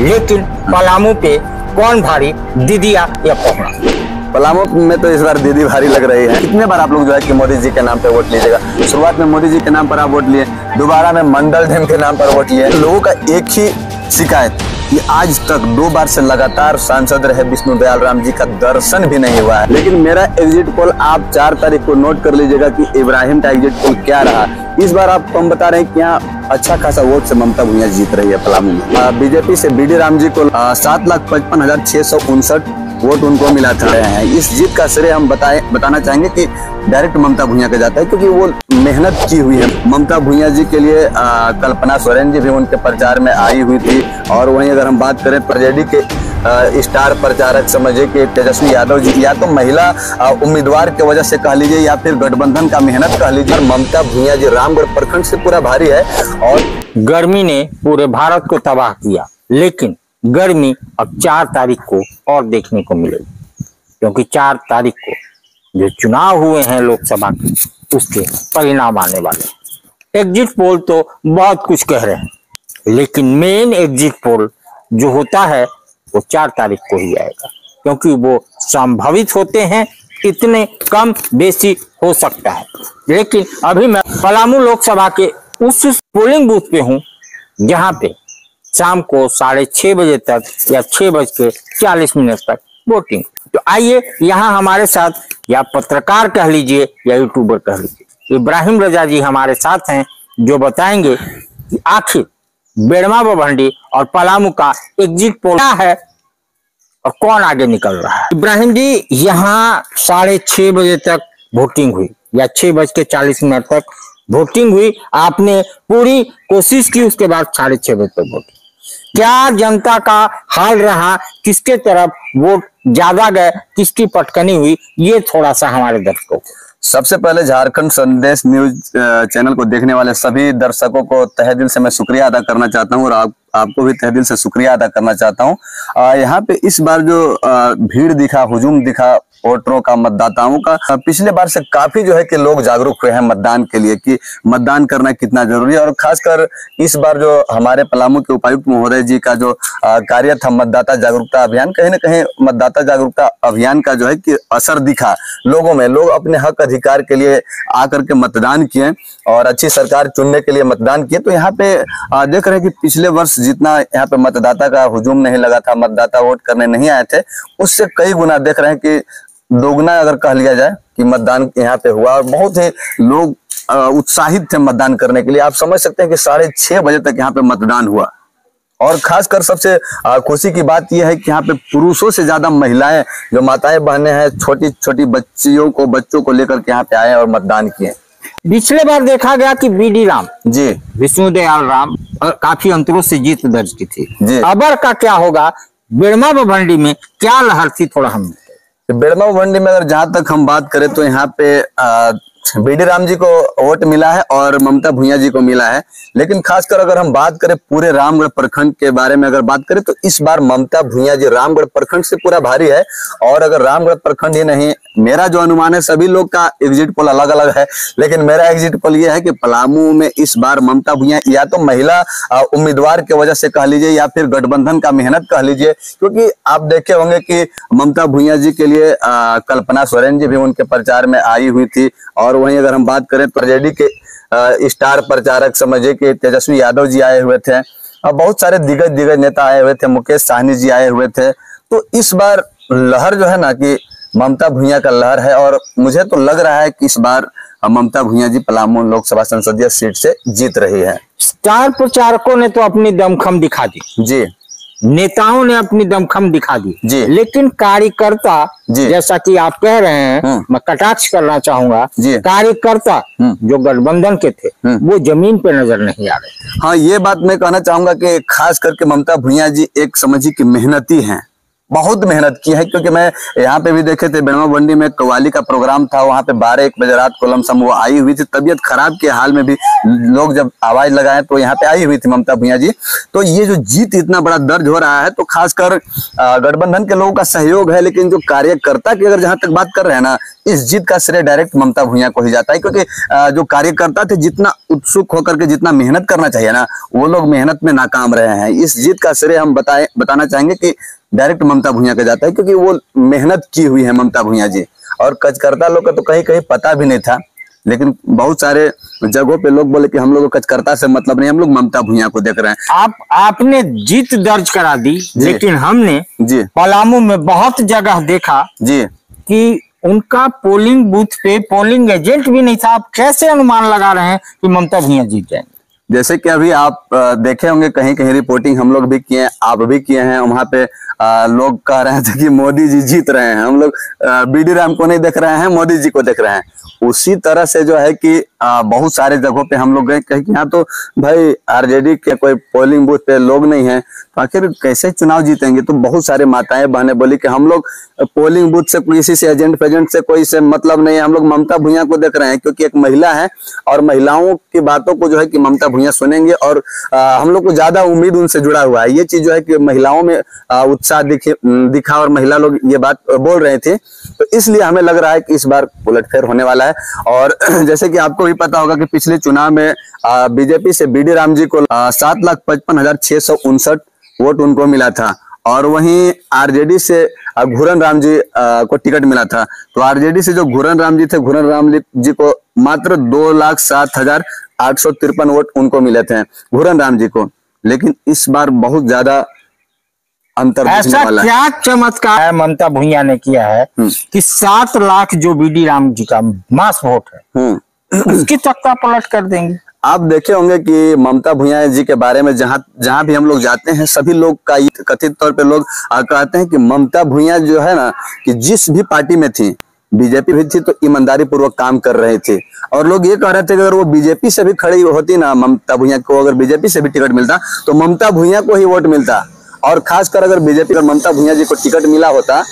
लेकिन पलामू पे कौन भारी, दीदिया या पहुना? पलामू में तो इस बार दीदी भारी लग रही है। कितने बार आप लोग जो है कि मोदी जी के नाम पे वोट लीजिएगा। शुरुआत में मोदी जी के नाम पर आप वोट लिए, दोबारा में मंडल डैम के नाम पर वोट लिए। लोगों का एक ही शिकायत कि आज तक 2 बार से लगातार सांसद रहे विष्णु दयाल राम जी का दर्शन भी नहीं हुआ है। लेकिन मेरा एग्जिट पोल आप 4 तारीख को नोट कर लीजिएगा कि इब्राहिम का एग्जिट पोल क्या रहा। इस बार आपको हम बता रहे हैं कि यहाँ अच्छा खासा वोट से ममता भुइयां जीत रही है पलामू में। बीजेपी से बीडी राम जी को 7,55,659 वोट उनको मिला था। इस जीत का श्रेय हम बताना चाहेंगे कि डायरेक्ट ममता भुइयां का जाता है, क्योंकि वो मेहनत की हुई है। ममता भुइयां जी के लिए कल्पना सोरेन जी भी उनके प्रचार में आई हुई थी। और वहीं अगर हम बात करें प्रजेडी के स्टार प्रचारक समझिए कि तेजस्वी यादव जी, या तो महिला उम्मीदवार की वजह से कह लीजिए या फिर गठबंधन का मेहनत कह लीजिए, ममता भुइयां जी रामगढ़ प्रखंड से पूरा भारी है। और गर्मी ने पूरे भारत को तबाह किया, लेकिन गर्मी अब 4 तारीख को और देखने को मिलेगी, क्योंकि 4 तारीख को जो चुनाव हुए हैं लोकसभा के, उसके परिणाम आने वाले। एग्जिट पोल तो बहुत कुछ कह रहे हैं, लेकिन मेन एग्जिट पोल जो होता है वो 4 तारीख को ही आएगा, क्योंकि वो संभावित होते हैं, इतने कम बेसी हो सकता है। लेकिन अभी मैं पलामू लोकसभा के उस पोलिंग बूथ पे हूँ जहाँ पे शाम को 6:30 बजे तक या 6:40 तक वोटिंग। तो आइए यहाँ हमारे साथ, या पत्रकार कह लीजिए या यूट्यूबर कह लीजिए, इब्राहिम रजा जी हमारे साथ हैं, जो बताएंगे कि आखिर बेड़मा बभंडी और पलामू का एग्जिट पोल क्या है और कौन आगे निकल रहा है। इब्राहिम जी, यहाँ 6:30 बजे तक वोटिंग हुई या 6:40 तक वोटिंग हुई। आपने पूरी कोशिश की, उसके बाद 6:30 बजे तक वोटिंग। क्या जनता का हाल रहा, किसके तरफ वोट ज्यादा गए, किसकी पटकनी हुई, ये थोड़ा सा हमारे दर्शकों को। सबसे पहले झारखंड संदेश न्यूज चैनल को देखने वाले सभी दर्शकों को तहे दिल से मैं शुक्रिया अदा करना चाहता हूँ, और आपको भी तहे दिल से शुक्रिया अदा करना चाहता हूँ। यहाँ पे इस बार जो भीड़ दिखा, हुजूम दिखा वोटरों का, मतदाताओं का, पिछले बार से काफी जो है कि लोग जागरूक हुए हैं मतदान के लिए, कि मतदान करना कितना जरूरी है। और खासकर इस बार जो हमारे पलामू के उपायुक्त महोदय जी का जो कार्य था मतदाता जागरूकता अभियान, कहीं ना कहीं मतदाता जागरूकता अभियान का जो है कि असर दिखा लोगों में। लोग अपने हक अधिकार के लिए आकर के मतदान किए और अच्छी सरकार चुनने के लिए मतदान किए। तो यहाँ पे देख रहे हैं कि पिछले वर्ष जितना यहाँ पे मतदाता का हुजूम नहीं लगा था, मतदाता वोट करने नहीं आए थे, उससे कई गुना देख रहे हैं कि दोगुना अगर कह लिया जाए कि मतदान यहाँ पे हुआ। और बहुत ही लोग उत्साहित थे मतदान करने के लिए। आप समझ सकते हैं कि 6:30 बजे तक यहाँ पे मतदान हुआ। और खासकर सबसे खुशी की बात यह है कि यहाँ पे पुरुषों से ज्यादा महिलाएं, जो माताएं बहनें हैं, छोटी छोटी बच्चों को लेकर के यहाँ पे आए और मतदान किए। पिछले बार देखा गया कि बीडी राम जी, विष्णु दयाल राम काफी अंतरों से जीत दर्ज की थी जी। अबर का क्या होगा, बेड़मा बभंडी में क्या लहर थी, थोड़ा हम बेड़मा बभंडी में अगर जहां तक हम बात करें तो यहाँ पे बीडी राम जी को वोट मिला है और ममता भुइयां जी को मिला है। लेकिन खासकर अगर हम बात करें पूरे रामगढ़ प्रखंड के बारे में अगर बात करें तो इस बार ममता भुइयां जी रामगढ़ प्रखंड से पूरा भारी है। और अगर रामगढ़ प्रखंड ही नहीं, मेरा जो अनुमान है, सभी लोग का एग्जिट पोल अलग अलग है, लेकिन मेरा एग्जिट पोल ये है कि पलामू में इस बार ममता भुइयां या तो महिला उम्मीदवार की वजह से कह लीजिए या फिर गठबंधन का मेहनत कह लीजिए। क्योंकि आप देखे होंगे कि ममता भुइयां जी के लिए कल्पना सोरेन जी भी उनके प्रचार में आई हुई थी। और वहीं अगर हम बात करें प्रजेडी के स्टार प्रचारक समझिए कि तेजस्वी यादव जी आए हुए थे, और बहुत सारे दिग्गज नेता आए हुए थे, मुकेश साहनी जी आए हुए थे। तो इस बार लहर जो है ना कि ममता भुइयां का लहर है। और मुझे तो लग रहा है कि इस बार ममता भुइयां जी पलामू लोकसभा संसदीय सीट से जीत रही है। स्टार प्रचारकों ने तो अपनी दमखम दिखा दी जी, नेताओं ने अपनी दमखम दिखा दी जी, लेकिन कार्यकर्ता, जैसा कि आप कह रहे हैं, मैं कटाक्ष करना चाहूंगा, कार्यकर्ता जो गठबंधन के थे वो जमीन पे नजर नहीं आ रहे। हाँ, ये बात मैं कहना चाहूंगा कि खास करके ममता भुइयां जी एक समझिए कि मेहनती हैं, बहुत मेहनत की है। क्योंकि मैं यहाँ पे भी देखे थे, बेड़मा बभंडी में कव्वाली का प्रोग्राम था, वहाँ पे 12-1 बजे रात को लमसम वो आई हुई थी। तबीयत खराब के हाल में भी लोग जब आवाज लगाए तो यहाँ पे आई हुई थी ममता भुइयां जी। तो ये जो जीत इतना बड़ा दर्ज हो रहा है, तो खासकर गठबंधन के लोगों का सहयोग है। लेकिन जो कार्यकर्ता की अगर जहां तक बात कर रहे हैं ना इस जीत का श्रेय डायरेक्ट ममता भुइयां को ही जाता है, क्योंकि जो कार्यकर्ता थे जितना उत्सुक होकर के जितना मेहनत करना चाहिए ना, वो लोग मेहनत में नाकाम रहे हैं। इस जीत का श्रेय हम बताना चाहेंगे कि डायरेक्ट ममता भुइयां का जाता है, क्योंकि वो मेहनत की हुई है ममता भुइयां जी। और कार्यकर्ता लोग का तो कहीं कहीं पता भी नहीं था, लेकिन बहुत सारे जगहों पे लोग बोले कि हम लोग को कार्यकर्ता से मतलब नहीं, हम लोग ममता भुइयां को देख रहे हैं। आपने जीत दर्ज करा दी, लेकिन हमने जी पलामू में बहुत जगह देखा जी कि उनका पोलिंग बूथ पे पोलिंग एजेंट भी नहीं था। आप कैसे अनुमान लगा रहे हैं कि ममता भुइयां जीत जाएंगे? जैसे कि अभी आप देखे होंगे कहीं कहीं रिपोर्टिंग हम लोग भी किए हैं, आप भी किए हैं, वहां पे लोग कह रहे थे कि मोदी जी जीत रहे हैं। हम लोग बीडी राम को नहीं देख रहे हैं, मोदी जी को देख रहे हैं। उसी तरह से जो है कि बहुत सारे जगहों पे हम लोग गए, कहे कि यहाँ तो भाई आरजेडी के कोई पोलिंग बूथ पे लोग नहीं है, तो आखिर कैसे चुनाव जीतेंगे? तो बहुत सारे माताएं बहनें बोली कि हम लोग पोलिंग बूथ से किसी से एजेंट फेजेंट से कोई से मतलब नहीं है, हम लोग ममता भुइयां को देख रहे हैं, क्योंकि एक महिला है और महिलाओं की बातों को जो है कि ममता भुइयां सुनेंगे और हम लोग को ज्यादा उम्मीद उनसे जुड़ा हुआ है। ये चीज जो है कि महिलाओं में उत्साह दिखा और महिला लोग ये बात बोल रहे थे, तो इसलिए हमें लग रहा है कि इस बार उलटफेर होने वाला है। और जैसे कि आपको भी पता होगा कि पिछले चुनाव में बीजेपी से बीडी राम जी को 7,55,659 वोट उनको मिला था, और वहीं आरजेडी से घुरन राम जी को टिकट मिला था। तो आरजेडी से जो घुरन राम जी थे, घुरन राम जी को मात्र 2,07,853 वोट उनको मिले थे, घुरन राम जी को। लेकिन इस बार बहुत ज्यादा अंतर दिखने वाला है। क्या चमत्कार है ममता भुइयां ने किया है कि 7 लाख जो बीडी राम जी का मास वोट है उसकी तख्ता पलट कर देंगे। आप देखे होंगे कि ममता भुइयां जी के बारे में जहां भी हम लोग जाते हैं, सभी लोग का कथित तौर पे लोग कहते हैं कि ममता भुइयां जो है ना, कि जिस भी पार्टी में थी, बीजेपी भी थी तो ईमानदारी पूर्वक काम कर रहे थे। और लोग ये कह रहे थे कि अगर वो बीजेपी से भी खड़ी होती ना, ममता भुइयां को अगर बीजेपी से भी टिकट मिलता तो ममता भुइयां को ही वोट मिलता। और खासकर अगर बीजेपी और ममता भुइयां जी को टिकट मिला होता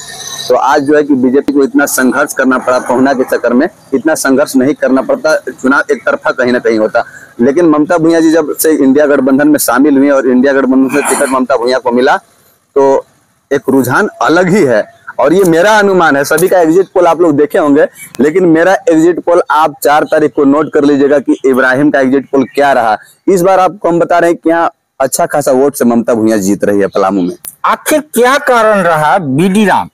तो आज जो है कि बीजेपी को इतना संघर्ष करना पड़ा, पहुंचना के चक्कर में इतना संघर्ष नहीं करना पड़ता, चुनाव एक तरफा कहीं ना कहीं होता। लेकिन ममता भुइयां जी जब से इंडिया गठबंधन में शामिल हुई और इंडिया गठबंधन से टिकट ममता भुइयां को मिला, तो एक रुझान अलग ही है। और ये मेरा अनुमान है, सभी का एग्जिट पोल आप लोग देखे होंगे, लेकिन मेरा एग्जिट पोल आप 4 तारीख को नोट कर लीजिएगा कि इब्राहिम का एग्जिट पोल क्या रहा। इस बार आपको हम बता रहे हैं कि यहाँ अच्छा खासा वोट से ममता भुइयां जीत रही है पलामू में। आखिर क्या कारण रहा बीडी राम,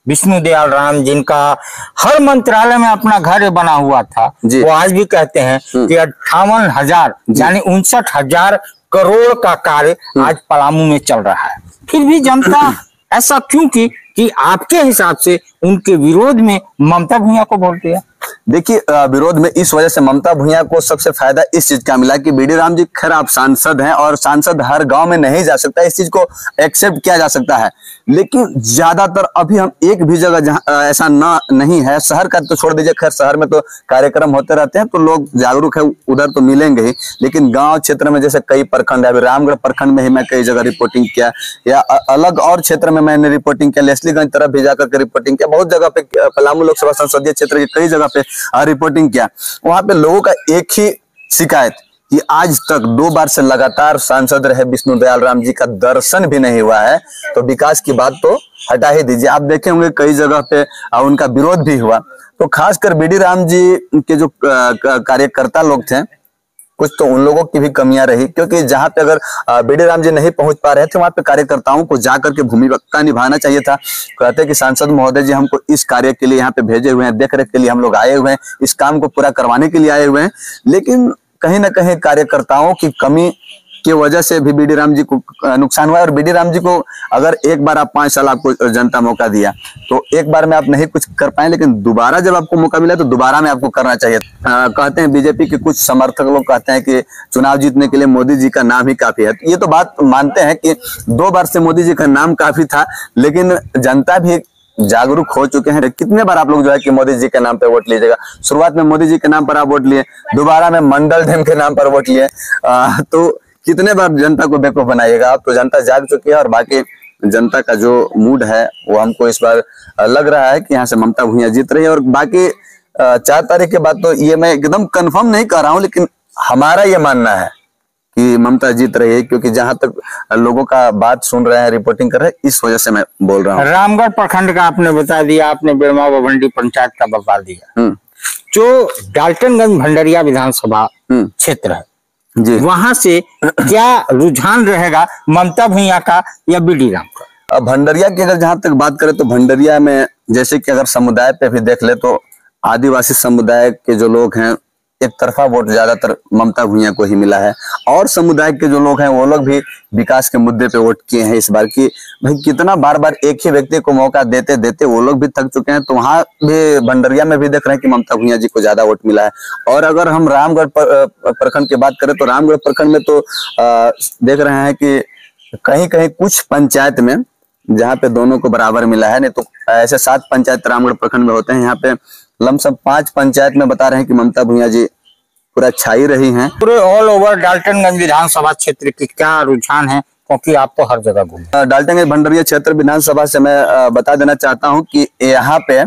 विष्णु दयाल राम, जिनका हर मंत्रालय में अपना घर बना हुआ था, वो आज भी कहते हैं कि 58,000 यानी 59,000 करोड़ का कार्य आज पलामू में चल रहा है, फिर भी जनता ऐसा क्यों कि आपके हिसाब से उनके विरोध में ममता भुइयां को वोट दिया? देखिए, विरोध में इस वजह से ममता भुइयां को सबसे फायदा इस चीज का मिला कि बीडी राम जी खैर आप सांसद हैं और सांसद हर गांव में नहीं जा सकता, इस चीज को एक्सेप्ट किया जा सकता है। लेकिन ज्यादातर अभी हम एक भी जगह जहां ऐसा नहीं है, शहर का तो छोड़ दीजिए, खैर शहर में तो कार्यक्रम होते रहते हैं तो लोग जागरूक है, उधर तो मिलेंगे ही। लेकिन गाँव क्षेत्र में जैसे कई प्रखंड है, अभी रामगढ़ प्रखंड में ही मैं कई जगह रिपोर्टिंग किया, या अलग और क्षेत्र में मैंने रिपोर्टिंग किया, लेस्लीगंज तरफ भी जाकर के रिपोर्टिंग किया, बहुत जगह पे पलामू लोकसभा संसदीय क्षेत्र के कई जगह पे रिपोर्टिंग किया। वहां पे लोगों का एक ही शिकायत कि आज तक 2 बार से लगातार सांसद रहे विष्णु दयाल राम जी का दर्शन भी नहीं हुआ है, तो विकास की बात तो हटा ही दीजिए। आप देखे होंगे कई जगह पे उनका विरोध भी हुआ। तो खासकर बीडी राम जी के जो कार्यकर्ता लोग थे, कुछ तो उन लोगों की भी कमियां रही, क्योंकि जहां पे अगर बीडी राम जी नहीं पहुंच पा रहे थे, वहां पे कार्यकर्ताओं को जाकर के भूमिका निभाना चाहिए था। कहते कि सांसद महोदय जी हमको इस कार्य के लिए यहाँ पे भेजे हुए हैं, देख रेख के लिए हम लोग आए हुए हैं, इस काम को पूरा करवाने के लिए आए हुए हैं। लेकिन कहीं ना कहीं कार्यकर्ताओं की कमी की वजह से भी बीडी राम जी को नुकसान हुआ। और बीडी राम जी को अगर एक बार आप 5 साल आपको जनता मौका दिया, तो एक बार में आप नहीं कुछ कर पाए, लेकिन दोबारा जब आपको मौका मिला तो दोबारा में आपको करना चाहिए। कहते हैं बीजेपी के कुछ समर्थक लोग कहते हैं कि चुनाव जीतने के लिए मोदी जी का नाम ही काफी है। तो ये तो बात मानते हैं कि 2 बार से मोदी जी का नाम काफी था, लेकिन जनता भी जागरूक हो चुके हैं। कितने बार आप लोग जो है कि मोदी जी के नाम पे वोट लीजिएगा? शुरुआत में मोदी जी के नाम पर आप वोट लिए, दोबारा में मंडल डैम के नाम पर वोट लिए, तो कितने बार जनता को बेवकूफ बनाइएगा आप? तो जनता जाग चुकी है और बाकी जनता का जो मूड है वो हमको इस बार लग रहा है कि यहाँ से ममता भुइयां जीत रही है। और बाकी 4 तारीख के बाद तो ये मैं एकदम कंफर्म नहीं कर रहा हूँ, लेकिन हमारा ये मानना है कि ममता जीत रही है, क्योंकि जहां तक लोगों का बात सुन रहे हैं, रिपोर्टिंग कर रहे हैं, इस वजह से मैं बोल रहा हूँ। रामगढ़ प्रखंड का आपने बता दिया, आपने बेड़मा बभंडी पंचायत का बता दिया। जो डाल्टनगंज भंडरिया विधानसभा क्षेत्र है जी, वहां से क्या रुझान रहेगा, ममता भुइयां का या बीडी राम का? अब भंडरिया की अगर जहां तक बात करें तो भंडरिया में जैसे कि अगर समुदाय पे भी देख ले तो आदिवासी समुदाय के जो लोग हैं, एक तरफा वोट ज्यादातर ममता भुइयां को ही मिला है, और समुदाय के जो लोग हैं वो लोग भी विकास के मुद्दे पे वोट किए हैं इस बार की। भाई कितना बार बार एक ही व्यक्ति को मौका देते देते वो लोग भी थक चुके हैं। तो वहां भी भंडरिया में भी देख रहे हैं कि ममता भुइयां जी को ज्यादा वोट मिला है। और अगर हम रामगढ़ प्रखंड की बात करें तो रामगढ़ प्रखंड में तो देख रहे हैं कि कहीं कहीं कुछ पंचायत में जहाँ पे दोनों को बराबर मिला है, नहीं तो ऐसे 7 पंचायत रामगढ़ प्रखंड में होते हैं। यहाँ पे लमसम 5 पंचायत में बता रहे हैं कि ममता भुइयां जी पूरा छाई रही हैं। पूरे ऑल ओवर डाल्टनगंज विधानसभा क्षेत्र की क्या रुझान है, क्योंकि आप तो हर जगह घूमे? डाल्टनगंज भंडरिया क्षेत्र विधानसभा से मैं बता देना चाहता हूँ कि यहाँ पे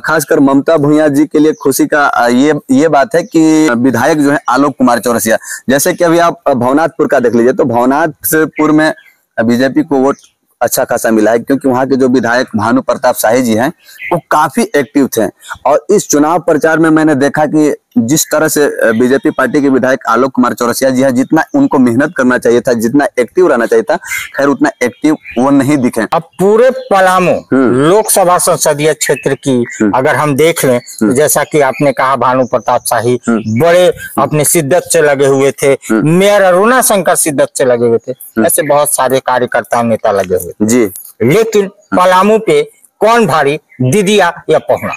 खासकर ममता भुइयां जी के लिए खुशी का ये बात है कि विधायक जो है आलोक कुमार चौरसिया, जैसे कि अभी आप भवनाथपुर का देख लीजिए तो भवनाथपुर में बीजेपी को वोट अच्छा खासा मिला है, क्योंकि वहां के जो विधायक भानु प्रताप शाही जी हैं वो काफी एक्टिव थे। और इस चुनाव प्रचार में मैंने देखा कि जिस तरह से बीजेपी पार्टी के विधायक आलोक कुमार चौरसिया जी हैं, जितना उनको मेहनत करना चाहिए था, जितना एक्टिव रहना चाहिए था, खैर उतना एक्टिव वो नहीं दिखे। अब पूरे पलामू लोकसभा संसदीय क्षेत्र की अगर हम देख लें तो जैसा कि आपने कहा भानु प्रताप शाही बड़े अपने शिद्दत से लगे हुए थे, मेयर अरुणा शंकर शिद्दत से लगे हुए थे, ऐसे बहुत सारे कार्यकर्ता नेता लगे हुए जी। लेकिन पलामू पे कौन भारी, दीदिया या पहुना?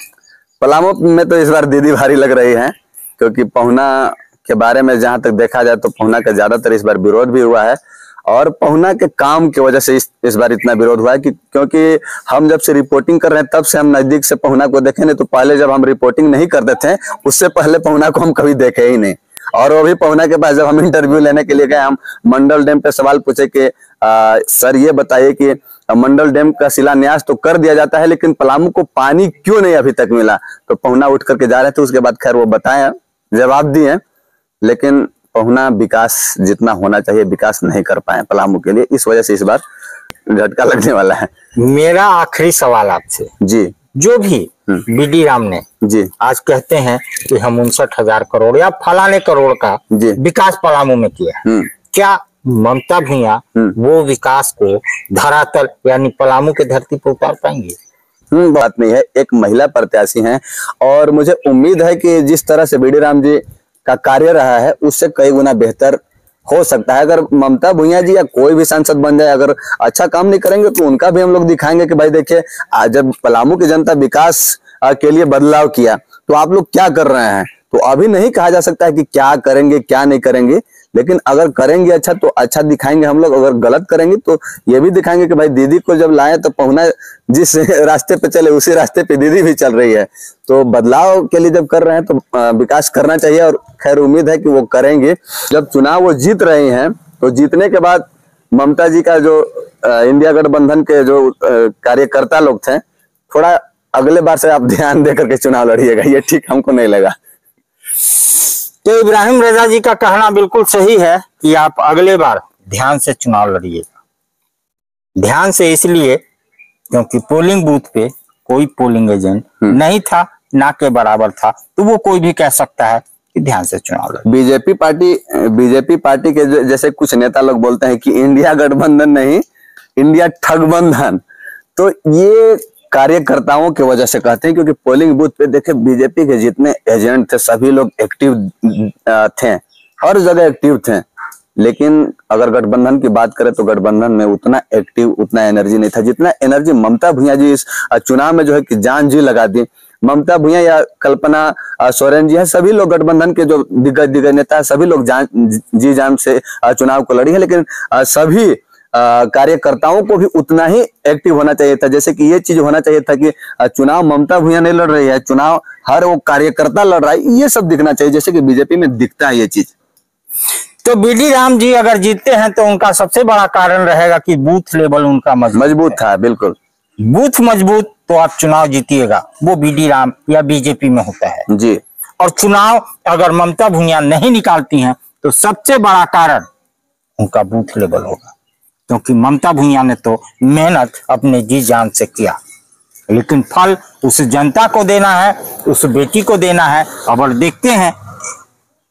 पलामू में तो इस बार दीदी भारी लग रही है, क्योंकि पहुना के बारे में जहां तक देखा जाए तो पहुना का ज्यादातर इस बार विरोध भी हुआ है। और पहुना के काम की वजह से इस बार इतना विरोध हुआ है कि क्योंकि हम जब से रिपोर्टिंग कर रहे हैं तब से हम नजदीक से पहुना को देखे नहीं। तो पहले जब हम रिपोर्टिंग नहीं करते थे उससे पहले पहुना को हम कभी देखे ही नहीं। और वो भी पहुना के पास जब हम इंटरव्यू लेने के लिए गए, हम मंडल डैम पे सवाल पूछे कि सर ये बताइए कि मंडल डैम का शिलान्यास तो कर दिया जाता है लेकिन पलामू को पानी क्यों नहीं अभी तक मिला? तो पहुना उठ करके जा रहे थे, उसके बाद खैर वो बताए, जवाब दिए, लेकिन पहुना विकास जितना होना चाहिए विकास नहीं कर पाए पलामू के लिए। इस वजह से इस बार झटका लगने वाला है। मेरा आखिरी सवाल आपसे जी, जो भी बीडी राम ने जी आज कहते हैं कि हम 59,000 करोड़ या फलाने करोड़ का जी विकास पलामू में किया, क्या ममता भुइयां वो विकास को धरातल यानी पलामू के धरती पर उतार पाएंगे? बात नहीं है, एक महिला प्रत्याशी हैं और मुझे उम्मीद है कि जिस तरह से बीडी राम जी का कार्य रहा है उससे कई गुना बेहतर हो सकता है। अगर ममता भुइयां जी या कोई भी सांसद बन जाए, अगर अच्छा काम नहीं करेंगे तो उनका भी हम लोग दिखाएंगे कि भाई देखिए जब पलामू की जनता विकास के लिए बदलाव किया तो आप लोग क्या कर रहे हैं। तो अभी नहीं कहा जा सकता है कि क्या करेंगे क्या नहीं करेंगे, लेकिन अगर करेंगे अच्छा तो अच्छा दिखाएंगे हम लोग, अगर गलत करेंगे तो ये भी दिखाएंगे कि भाई दीदी को जब लाए तो पहुना जिस रास्ते पे चले उसी रास्ते पे दीदी भी चल रही है। तो बदलाव के लिए जब कर रहे हैं तो विकास करना चाहिए और खैर उम्मीद है कि वो करेंगे। जब चुनाव वो जीत रहे हैं तो जीतने के बाद ममता जी का जो इंडिया गठबंधन के जो कार्यकर्ता लोग थे, थोड़ा अगले बार से आप ध्यान दे करके चुनाव लड़िएगा, ये ठीक हमको नहीं लगा। तो इब्राहिम रजा जी का कहना बिल्कुल सही है कि आप अगले बार ध्यान से चुनाव लड़िएगा। ध्यान से इसलिए क्योंकि पोलिंग बूथ पे कोई पोलिंग एजेंट नहीं था, ना के बराबर था, तो वो कोई भी कह सकता है कि ध्यान से चुनाव लड़े। बीजेपी पार्टी के जैसे कुछ नेता लोग बोलते हैं कि इंडिया गठबंधन नहीं, इंडिया ठगबंधन, तो ये कार्यकर्ताओं की वजह से कहते हैं, क्योंकि पोलिंग बूथ पे देखे बीजेपी के जितने एजेंट थे सभी लोग एक्टिव थे, हर जगह एक्टिव थे। लेकिन अगर गठबंधन की बात करें तो गठबंधन में उतना एक्टिव उतना एनर्जी नहीं था जितना एनर्जी ममता भुइयां जी इस चुनाव में जो है कि जान जी लगा दी। ममता भुइयां या कल्पना सोरेन जी है, सभी लोग गठबंधन के जो दिग्गज नेता है सभी लोग जान से चुनाव को लड़ी है, लेकिन सभी कार्यकर्ताओं को भी उतना ही एक्टिव होना चाहिए था। जैसे कि ये चीज होना चाहिए था कि चुनाव ममता भुइयां नहीं लड़ रही है, चुनाव हर वो कार्यकर्ता लड़ रहा है, ये सब दिखना चाहिए, जैसे कि बीजेपी में दिखता है ये चीज। तो बीडी राम जी अगर जीतते हैं तो उनका सबसे बड़ा कारण रहेगा कि बूथ लेवल उनका मजबूत था। बिल्कुल, बूथ मजबूत तो आप चुनाव जीतिएगा, वो बीडी राम या बीजेपी में होता है जी। और चुनाव अगर ममता भुइयां नहीं निकालती हैं तो सबसे बड़ा कारण उनका बूथ लेवल होगा, क्योंकि ममता भुइयां ने तो मेहनत अपने जी जान से किया, लेकिन फल उस जनता को देना है, उस बेटी को देना है। अब और देखते हैं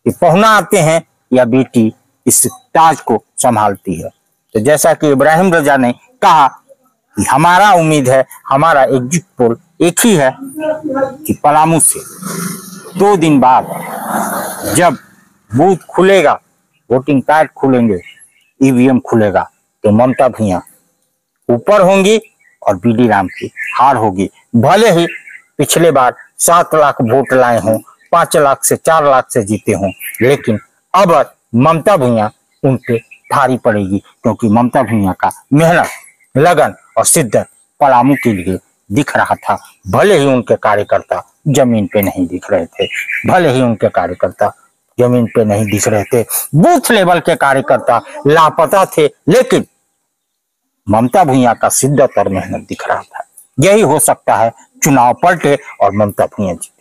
कि पहुना आते हैं या बेटी इस ताज को संभालती है। तो जैसा कि इब्राहिम रजा ने कहा कि हमारा उम्मीद है, हमारा एग्जिट पोल एक ही है कि पलामू से 2 दिन बाद जब बूथ खुलेगा, वोटिंग कार्ड खुलेंगे, ईवीएम खुलेगा, तो ममता भुइयां ऊपर होंगी और बीडी राम की हार होगी। भले ही पिछले बार 7 लाख वोट लाए हों, 5 लाख से 4 लाख से जीते हों, लेकिन अब ममता भुइयां उन पे भारी पड़ेगी, क्योंकि ममता भुइयां का मेहनत, लगन और शिद्दत पलामू के लिए दिख रहा था। भले ही उनके कार्यकर्ता जमीन पे नहीं दिख रहे थे, भले ही उनके कार्यकर्ता जमीन पे नहीं दिख रहे थे, बूथ लेवल के कार्यकर्ता लापता थे, लेकिन ममता भुइयां का शिद्दत और मेहनत दिख रहा था। यही हो सकता है, चुनाव पलटे और ममता भुइयां जीते।